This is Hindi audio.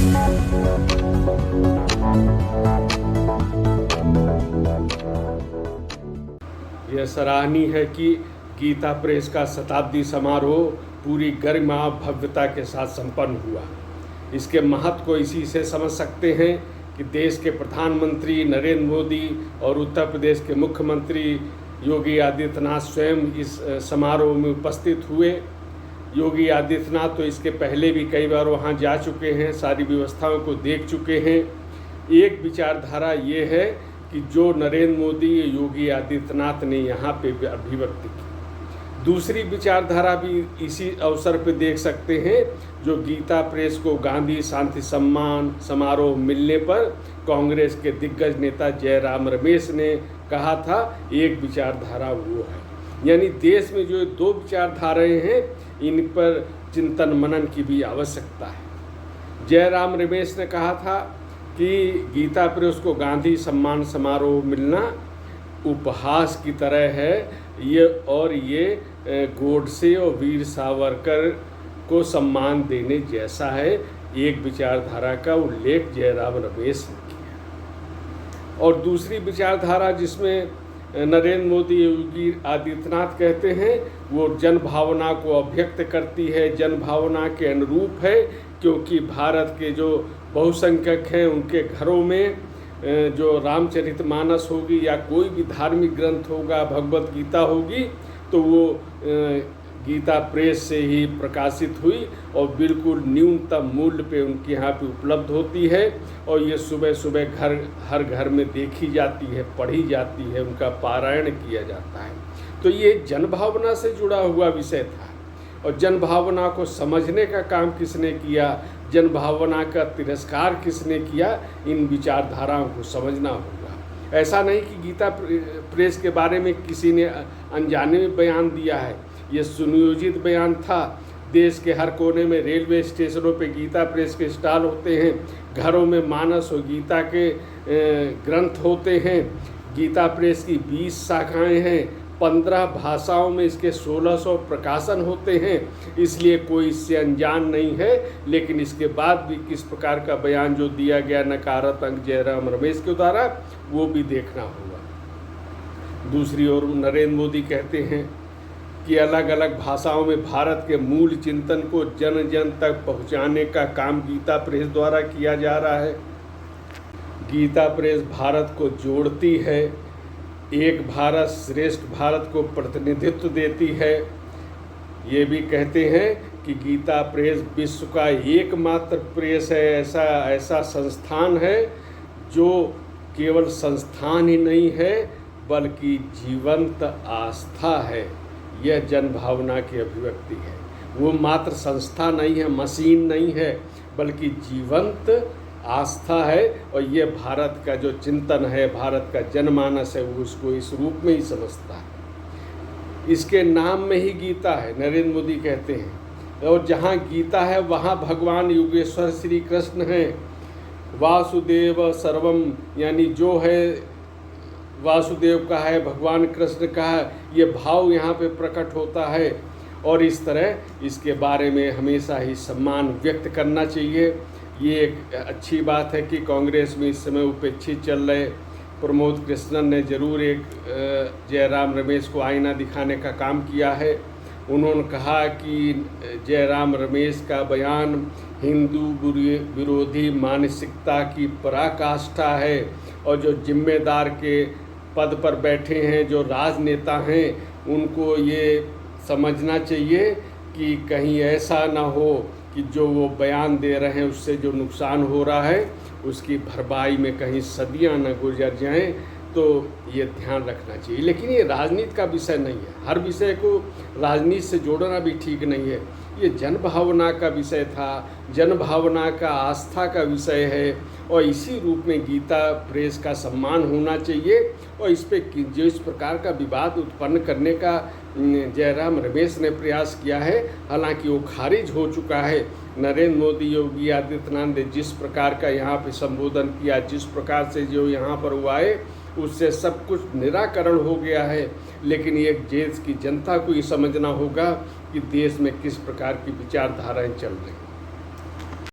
यह सराहनीय है कि गीता प्रेस का शताब्दी समारोह पूरी गरिमा भव्यता के साथ संपन्न हुआ। इसके महत्व को इसी से समझ सकते हैं कि देश के प्रधानमंत्री नरेंद्र मोदी और उत्तर प्रदेश के मुख्यमंत्री योगी आदित्यनाथ स्वयं इस समारोह में उपस्थित हुए। योगी आदित्यनाथ तो इसके पहले भी कई बार वहां जा चुके हैं, सारी व्यवस्थाओं को देख चुके हैं। एक विचारधारा ये है कि जो नरेंद्र मोदी योगी आदित्यनाथ ने यहाँ पे अभिव्यक्ति की, दूसरी विचारधारा भी इसी अवसर पे देख सकते हैं। जो गीता प्रेस को गांधी शांति सम्मान समारोह मिलने पर कांग्रेस के दिग्गज नेता जयराम रमेश ने कहा था, एक विचारधारा वो है। यानी देश में जो दो विचारधाराएं हैं, इन पर चिंतन मनन की भी आवश्यकता है। जयराम रमेश ने कहा था कि गीता प्रेस को गांधी सम्मान समारोह मिलना उपहास की तरह है, ये गोडसे और वीर सावरकर को सम्मान देने जैसा है। एक विचारधारा का उल्लेख जयराम रमेश ने किया। और दूसरी विचारधारा जिसमें नरेंद्र मोदी योगी आदित्यनाथ कहते हैं, वो जन भावना को अभिव्यक्त करती है, जन भावना के अनुरूप है, क्योंकि भारत के जो बहुसंख्यक हैं उनके घरों में जो रामचरितमानस होगी या कोई भी धार्मिक ग्रंथ होगा, भगवत गीता होगी, तो वो गीता प्रेस से ही प्रकाशित हुई और बिल्कुल न्यूनतम मूल्य पे उनके यहाँ पे उपलब्ध होती है। और ये सुबह सुबह हर घर में देखी जाती है, पढ़ी जाती है, उनका पारायण किया जाता है। तो ये जनभावना से जुड़ा हुआ विषय था। और जनभावना को समझने का काम किसने किया, जनभावना का तिरस्कार किसने किया, इन विचारधाराओं को समझना होगा। ऐसा नहीं कि गीता प्रेस के बारे में किसी ने अनजाने में बयान दिया है, ये सुनियोजित बयान था। देश के हर कोने में रेलवे स्टेशनों पे गीता प्रेस के स्टॉल होते हैं, घरों में मानस और गीता के ग्रंथ होते हैं। गीता प्रेस की 20 शाखाएं हैं, 15 भाषाओं में इसके 1600 प्रकाशन होते हैं, इसलिए कोई इससे अनजान नहीं है। लेकिन इसके बाद भी किस प्रकार का बयान जो दिया गया नकारात्मक जयराम रमेश के द्वारा, वो भी देखना होगा। दूसरी ओर नरेंद्र मोदी कहते हैं कि अलग अलग भाषाओं में भारत के मूल चिंतन को जन जन तक पहुंचाने का काम गीता प्रेस द्वारा किया जा रहा है। गीता प्रेस भारत को जोड़ती है, एक भारत श्रेष्ठ भारत को प्रतिनिधित्व देती है। ये भी कहते हैं कि गीता प्रेस विश्व का एकमात्र प्रेस है, ऐसा संस्थान है जो केवल संस्थान ही नहीं है बल्कि जीवंत आस्था है। यह जन भावना की अभिव्यक्ति है। वो मात्र संस्था नहीं है, मशीन नहीं है, बल्कि जीवंत आस्था है। और ये भारत का जो चिंतन है, भारत का जनमानस है, वो उसको इस रूप में ही समझता है। इसके नाम में ही गीता है, नरेंद्र मोदी कहते हैं। और जहाँ गीता है वहाँ भगवान योगेश्वर श्री कृष्ण हैं। वासुदेव सर्वम, यानी जो है वासुदेव का है, भगवान कृष्ण का है, ये भाव यहाँ पे प्रकट होता है। और इस तरह इसके बारे में हमेशा ही सम्मान व्यक्त करना चाहिए। ये एक अच्छी बात है कि कांग्रेस में इस समय उपेक्षित चल रहे प्रमोद कृष्णन ने जरूर एक जयराम रमेश को आईना दिखाने का काम किया है। उन्होंने कहा कि जयराम रमेश का बयान हिंदू विरोधी मानसिकता की पराकाष्ठा है। और जो जिम्मेदार के पद पर बैठे हैं, जो राजनेता हैं, उनको ये समझना चाहिए कि कहीं ऐसा ना हो कि जो वो बयान दे रहे हैं उससे जो नुकसान हो रहा है उसकी भरपाई में कहीं सदियां न गुजर जाएं। तो ये ध्यान रखना चाहिए। लेकिन ये राजनीति का विषय नहीं है, हर विषय को राजनीति से जोड़ना भी ठीक नहीं है। ये जनभावना का विषय था, जनभावना का आस्था का विषय है। और इसी रूप में गीता प्रेस का सम्मान होना चाहिए। और इस पे जो इस प्रकार का विवाद उत्पन्न करने का जयराम रमेश ने प्रयास किया है, हालांकि वो खारिज हो चुका है। नरेंद्र मोदी योगी आदित्यनाथ ने जिस प्रकार का यहाँ पे संबोधन किया, जिस प्रकार से जो यहाँ पर हुआ है, उससे सब कुछ निराकरण हो गया है। लेकिन ये देश की जनता को ये समझना होगा कि देश में किस प्रकार की विचारधाराएं चल रही हैं।